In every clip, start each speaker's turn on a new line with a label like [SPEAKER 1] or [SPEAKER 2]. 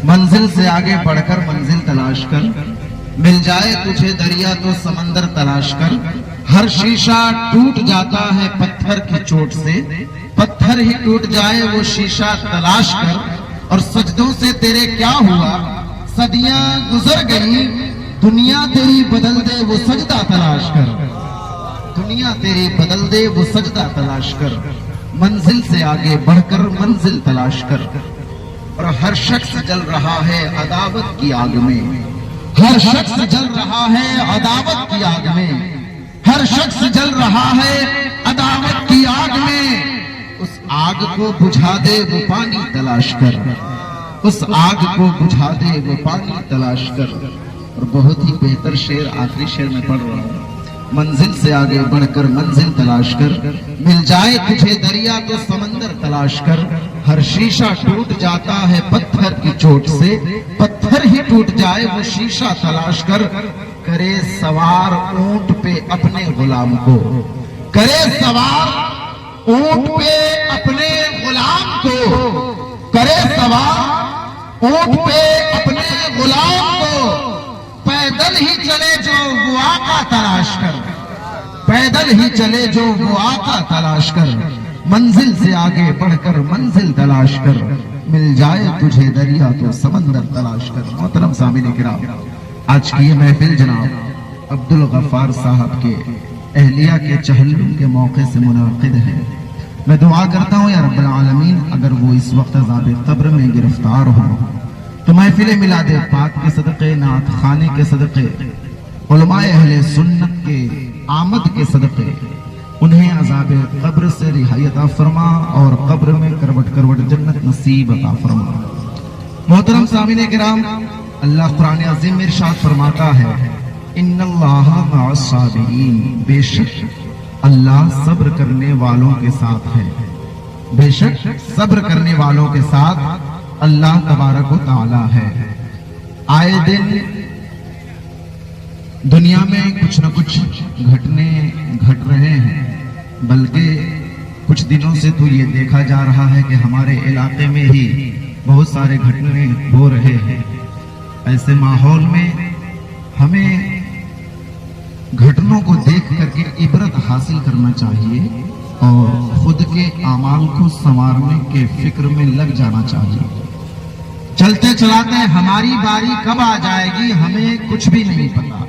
[SPEAKER 1] منزل سے آگے بڑھ کر منزل تلاش کر، مل جائے تجھے دریا تو سمندر تلاش کر، ہر شیشہ ٹوٹ جاتا ہے پتھر کی چوٹ سے، پتھر ہی ٹوٹ جائے وہ شیشہ تلاش کر، اور سجدوں سے تیرے کیا ہوا، صدیاں گزر گئی، دنیا تیری بدل دے وہ سجدہ تلاش کر، دنیا تیری بدل دے وہ سجدہ تلاش کر، منزل سے آگے بڑھ کر منزل تلاش کر۔ اور ہر شخص جل رہا ہے عداوت کی آگ میں، ہر شخص جل رہا ہے عداوت کی آگ میں، ہر شخص جل رہا ہے عداوت کی آگ میں، اس آگ کو بجھا دے وہ پانی تلاش کر، اس آگ کو بجھا دے وہ پانی تلاش کر۔ اور بہت ہی بہتر شعر آخری شعر میں پڑھ رہا ہوں، منزل سے آگے بڑھ کر منزل تلاش کر، مل جائے تجھے دریا تو سمندر تلاش کر، ہر شیشہ ٹوٹ جاتا ہے پتھر کی چوٹ سے، پتھر ہی ٹوٹ جائے وہ شیشہ تلاش کر، کرے سوار اونٹ پہ اپنے غلام کو، کرے سوار اونٹ پہ اپنے غلام کو، کرے سوار اونٹ پہ اپنے غلام کو، پیدل ہی چلے جو وہ آقا تلاش کر، پیدل ہی چلے جو وہ آقا تلاش کر، منزل سے آگے بڑھ کر منزل تلاش کر، مل جائے تجھے دریا تو سمندر تلاش کر۔ محترم سامعین کرام، آج کی یہ محفل جناب عبدالغفار صاحب کے اہلیہ کے چہلم کے موقع سے منعقد ہے۔ میں دعا کرتا ہوں یا رب العالمین اگر وہ اس وقت عذاب قبر میں گرفتار ہو تو محفل میلاد پاک کے صدقے، نعت خانے کے صدقے، علماء اہل سنت کے آمد کے صدقے انہیں عذاب قبر سے رہائی عطا فرما اور قبر میں کروٹ کروٹ جنت نصیب عطا فرما۔ محترم سامعین کرام، اللہ قرآن عظیم میں ارشاد فرماتا ہے ان اللہ مع الصابرین، بے شک اللہ صبر کرنے والوں کے ساتھ ہے، بے شک صبر کرنے والوں کے ساتھ اللہ تبارک و تعالی ہے۔ آئے دن دنیا میں کچھ نہ کچھ گھٹنے گھٹ رہے ہیں، بلکہ کچھ دنوں سے تو یہ دیکھا جا رہا ہے کہ ہمارے علاقے میں ہی بہت سارے گھٹنے ہو رہے ہیں۔ ایسے ماحول میں ہمیں گھٹنوں کو دیکھ کر کے عبرت حاصل کرنا چاہیے اور خود کے اعمال کو سنوارنے کے فکر میں لگ جانا چاہیے۔ چلتے چلاتے ہماری باری کب آ جائے گی ہمیں کچھ بھی نہیں پتا۔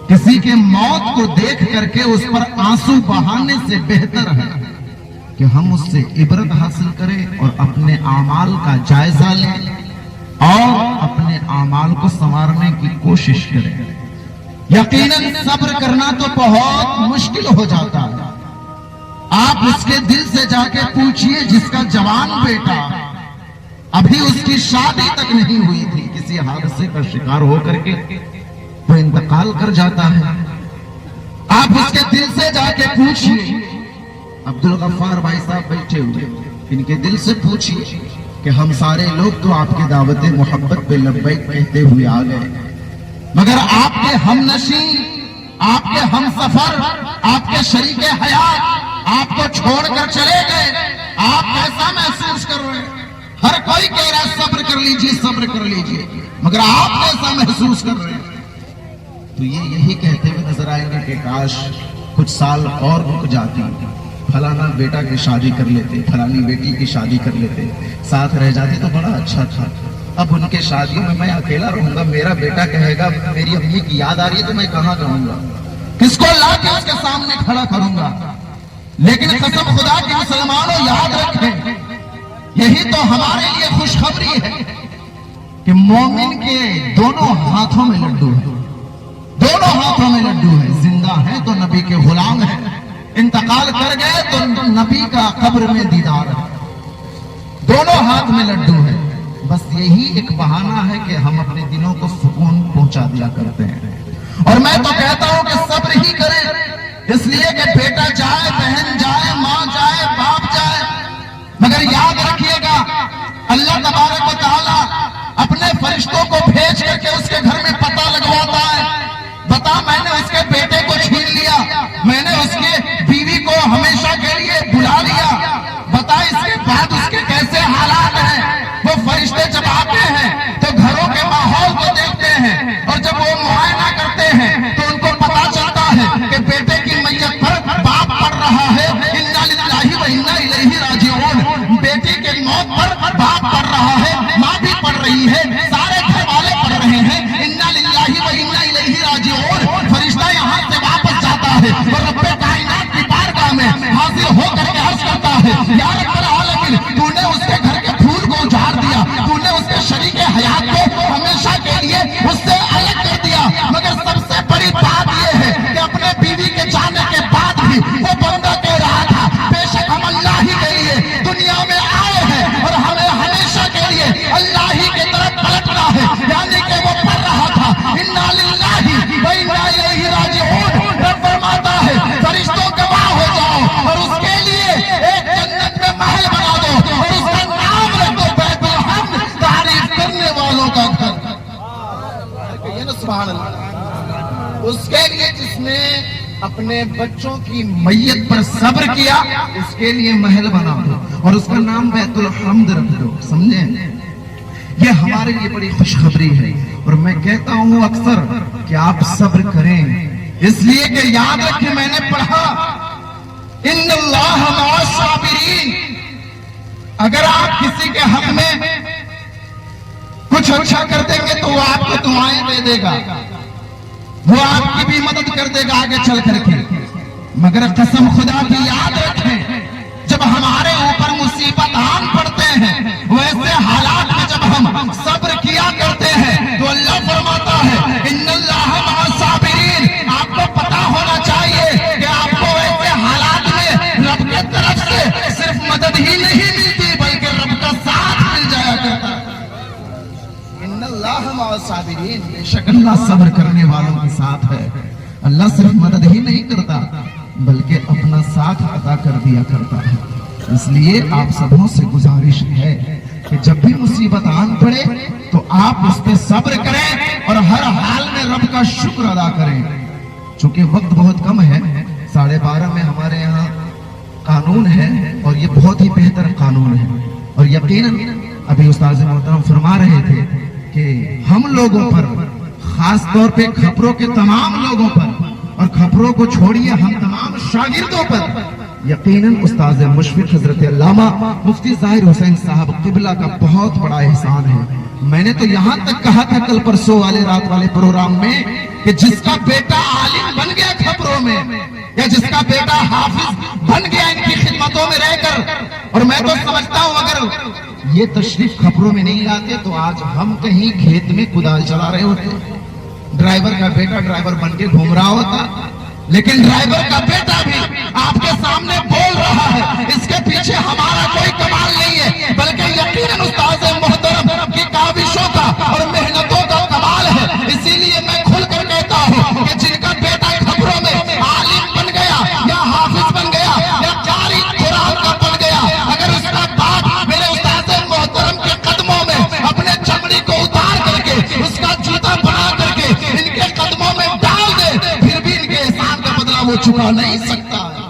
[SPEAKER 1] کسی کے موت کو دیکھ کر کے اس پر آنسو بہانے سے بہتر ہے کہ ہم اس سے عبرت حاصل کریں اور اپنے اعمال کا جائزہ لیں اور اپنے اعمال کو سنوارنے کی کوشش کریں۔ یقیناً صبر کرنا تو بہت مشکل ہو جاتا ہے۔ آپ اس کے دل سے جا کے پوچھئے جس کا جوان بیٹا ابھی اس کی شادی تک نہیں ہوئی تھی، کسی حادثے کا شکار ہو کر کے وہ انتقال کر جاتا ہے۔ آپ اس کے دل سے جا کے پوچھئے، عبدالغفار بھائی صاحب بیٹھے ہوئے، ان کے دل سے پوچھئے کہ ہم سارے لوگ تو آپ کی دعوت محبت پہ لبیک کہتے ہوئے آ گئے، مگر آپ کے ہم نشین، آپ کے ہم سفر، آپ کے شریک حیات آپ کو چھوڑ کر چلے گئے، آپ کیسا محسوس کر رہے ہیں؟ ہر کوئی کہہ رہا ہے صبر کر لیجئے، صبر کر لیجئے، مگر آپ کیسا محسوس کر رہے ہیں؟ تو یہ یہی کہتے ہوئے نظر آئیں گے کہ کاش کچھ سال اور رک جاتی، فلانا بیٹا کی شادی کر لیتے، فلانی بیٹی کی شادی کر لیتے، ساتھ رہ جاتے تو بڑا اچھا تھا۔ اب ان کے شادیوں میں میں اکیلا رہوں گا، میرا بیٹا کہے گا میری امی کی یاد آ رہی ہے تو میں کہاں جاؤں گا، کس کو لا کے اس کے سامنے کھڑا کروں گا؟ لیکن قسم خدا کے مسلمانوں یاد رکھیں، یہی تو ہمارے لیے خوشخبری ہے کہ مومن کے دونوں ہاتھوں میں لڈو ہے، دونوں ہاتھوں میں لڈو ہے، زندہ ہے تو نبی کے غلام ہے، انتقال کر گئے تو نبی کا قبر میں دیدار ہے، دونوں ہاتھ میں لڈو ہے۔ بس یہی ایک بہانہ ہے کہ ہم اپنے دلوں کو سکون پہنچا دیا کرتے ہیں، اور میں تو کہتا ہوں کہ صبر ہی کریں، اس لیے کہ بیٹا جائے، بہن جائے، ماں جائے، باپ جائے، مگر یاد رکھیے گا اللہ تبارک و تعالیٰ اپنے فرشتوں کو بھیج کر کے اس کے گھر میں پتہ لگواتا ہے، بتا میں نے اس کے بیٹے کو چھین لیا، میں نے اس کے بیوی کو ہمیشہ کے لیے بلا لیا، بتا اس کے بعد اس کے کیسے حالات ہیں۔ وہ فرشتے جب جب آتے ہیں تو گھروں کے ماحول کو دیکھتے ہیں اور جب وہ معائنہ کرتے ہیں تو ان کو پتا چلتا ہے کہ بیٹے کی میت پر باپ پڑھ رہا ہے انا للہ و انا الیہ راجعون، بیٹی کے موت پر باپ پڑھ رہا ہے، ماں بھی پڑھ رہی ہے، سارے گھر والے پڑھ رہے ہیں انا للہ و انا الیہ راجعون۔ فرشتہ یہاں سے واپس جاتا ہے اور رب کائنات کی بارگاہ میں حاضر ہو کر کے عرض کرتا ہے یا رب العالمین، تو نے اس کے گھر کے پھول کو اجاڑ دیا، تو نے اس کے شریک حیات کو ہمیشہ کے لیے اس سے الگ کر دیا، مگر سب سے بڑی بات یہ ہے کہ اپنے بیوی کے جانے کے بعد بھی وہ بندہ کہہ رہا تھا بے شک ہم اللہ ہی کے لیے دنیا میں آئے ہیں اور ہمیں ہمیشہ کے لیے اللہ ہی کی طرف پلٹنا ہے، یعنی کہ وہ پڑھ رہا تھا انا للہ و انا الیہ راجعون۔ رب فرماتا ہے فرشتوں گواہ ہو جاؤ اور اس کے لیے ایک جنت میں محل بنا دو اور اس کا نام رکھ دو بیت الحمد، تعریف کرنے والوں کا گھر۔ سبحان اللہ۔ اس کے لیے جس نے اپنے بچوں کی میت پر صبر کیا اس کے لیے محل بنا دو اور اس کا نام بیت الحمد رکھ دو، سمجھیں؟ یہ ہمارے لیے بڑی خوشخبری ہے اور میں کہتا ہوں اکثر کہ آپ صبر کریں، اس لیے کہ یاد رکھیں میں نے پڑھا ان اللہ مع الصابرین، اگر آپ کسی کے حق میں کچھ اچھا کر دیں گے تو وہ آپ کو دعائیں دے دے گا، وہ آپ کی بھی مدد کر دے گا آگے چل کر کے، مگر قسم خدا کی یاد رکھیں جب ہمارے اوپر مصیبت آن پڑتے ہیں ویسے حالات میں جب ہم صبر کیا کرتے ہیں تو اللہ فرماتا ہے ان اللہ مع الصابرین۔ آپ کو پتا ہونا چاہیے کہ آپ کو ایسے حالات میں رب کی طرف سے صرف مدد ہی نہیں ملتی بلکہ رب کا ساتھ مل جایا کرتا ہے۔ ان اللہ مع الصابرین، بے شک اللہ صبر کرنے والوں کے ساتھ ہے۔ اللہ صرف مدد ہی نہیں کرتا بلکہ اپنا ساتھ عطا کر دیا کرتا ہے۔ اس لیے آپ سبوں سے گزارش ہے کہ جب بھی مصیبت آن پڑے تو آپ اس پہ صبر کریں اور ہر حال میں رب کا شکر ادا کریں۔ چونکہ وقت بہت کم ہے، 12:30 میں ہمارے یہاں قانون ہے اور یہ بہت ہی بہتر قانون ہے، اور یقیناً ابھی استاذ محترم فرما رہے تھے کہ ہم لوگوں پر، خاص طور پہ کھپروں کے تمام لوگوں پر، اور کھپروں کو چھوڑیے ہم تمام شاگردوں پر یقیناً استاذ مشفق حضرت علامہ مفتی ظاہر حسین صاحب قبلہ کا بہت بڑا احسان ہے۔ میں نے تو یہاں تک کہا تھا کل پرسوں والے رات والے پروگرام میں کہ جس کا بیٹا عالم بن گیا کھپروں میں یا جس کا بیٹا حافظ بن گیا ان کی خدمتوں میں رہ کر، اور میں تو سمجھتا ہوں اگر یہ تشریف کھپروں میں نہیں لاتے تو آج ہم کہیں کھیت میں کدال چلا رہے ہوتے، ڈرائیور کا بیٹا ڈرائیور بن کے گھوم رہا ہوتا، لیکن ڈرائیور کا بیٹا بھی آپ کے سامنے بول رہا ہے، اس کے پیچھے ہمارا کوئی کمال نہیں ہے بلکہ یقیناً استاذ محترم کی کاوشوں کا اور محنتوں کا کمال ہے۔ اسی لیے میں کھل کر کہتا ہوں کہ جن کا بیٹا کھپروں میں عالم بن گیا یا حافظ بن گیا یا قاری قرآن کا بن گیا، اگر اس کا باپ میرے استاذ محترم کے قدموں میں اپنے چمڑی کو اتار کر کے اس کا جوتا بنا کر کے ان کے قدموں میں ڈال دے پھر بھی ان کے احسان کا بدلہ وہ چکا نہیں سکتا ہے،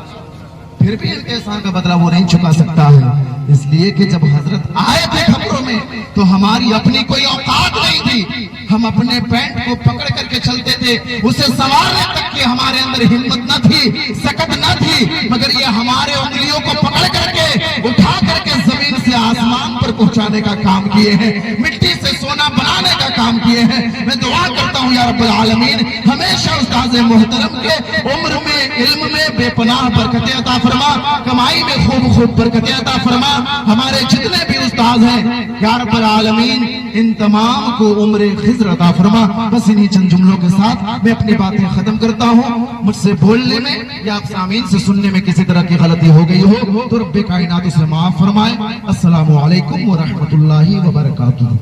[SPEAKER 1] پھر بھی ان کے احسان کا بدلہ وہ نہیں چکا سکتا ہے۔ اس لیے کہ جب حضرت آئے تھے کھپروں میں تو ہماری اپنی کوئی اوقات نہیں تھی، ہم اپنے پینٹ کو پکڑ کر کے چلتے تھے، اسے سنوارنے تک کی ہمارے اندر ہمت نہ تھی، سکت نہ تھی، مگر یہ ہمارے انگلیوں کو پکڑ کر کے اٹھا کر کے زمین سے آسمان پر پہنچانے کا کام کیے ہیں، مٹی سے سونا بنانے کا کام کیے ہیں۔ میں دعا کرتا ہوں یا رب العالمین ہمیشہ استاذ محترم کے عمر میں، علم میں بے پناہ برکتیں عطا فرما، کمائی میں خوب خوب برکتیں عطا فرما۔ ہمارے جتنے بھی استاذ ہیں یا رب العالمین ان تمام کو عمر خضر عطا فرما۔ بس انہی چند جملوں کے ساتھ میں اپنی باتیں ختم کرتا ہوں۔ مجھ سے بولنے میں یا آپ سامعین سے سننے میں کسی طرح کی غلطی ہو گئی ہو تو رب کائنات اسے معاف فرمائے۔ السلام علیکم ورحمۃ اللہ وبرکاتہ۔